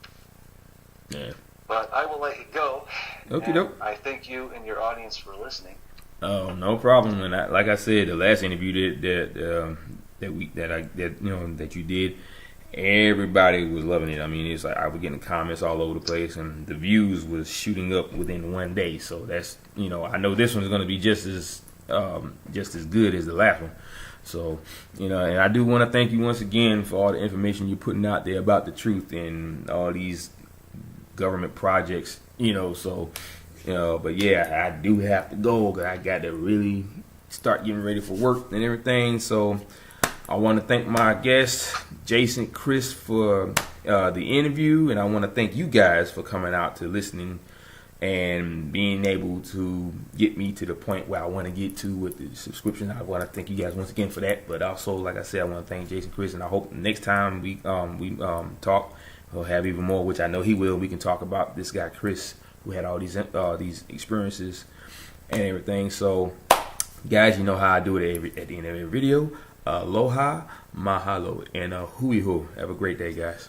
Yeah. But I will let you go. Okie doke. I thank you and your audience for listening. Oh, no problem. And like I said, the last interview that you did, everybody was loving it. I mean, it's like I was getting comments all over the place, and the views was shooting up within one day. So that's, you know, I know this one's going to be just as good as the last one. So, and I do want to thank you once again for all the information you're putting out there about the truth and all these government projects, so, but yeah, I do have to go because I got to really start getting ready for work and everything. So I want to thank my guests, Jason, Chris, for the interview, and I want to thank you guys for coming out to listening and being able to get me to the point where I want to get to with the subscription. I want to thank you guys once again for that. But also, like I said, I want to thank Jason, Chris, and I hope next time we talk, we'll have even more, which I know he will. We can talk about this guy Chris, who had all these experiences and everything. So, guys, you know how I do it at the end of every video. Aloha, mahalo, and hui ho. Have a great day, guys.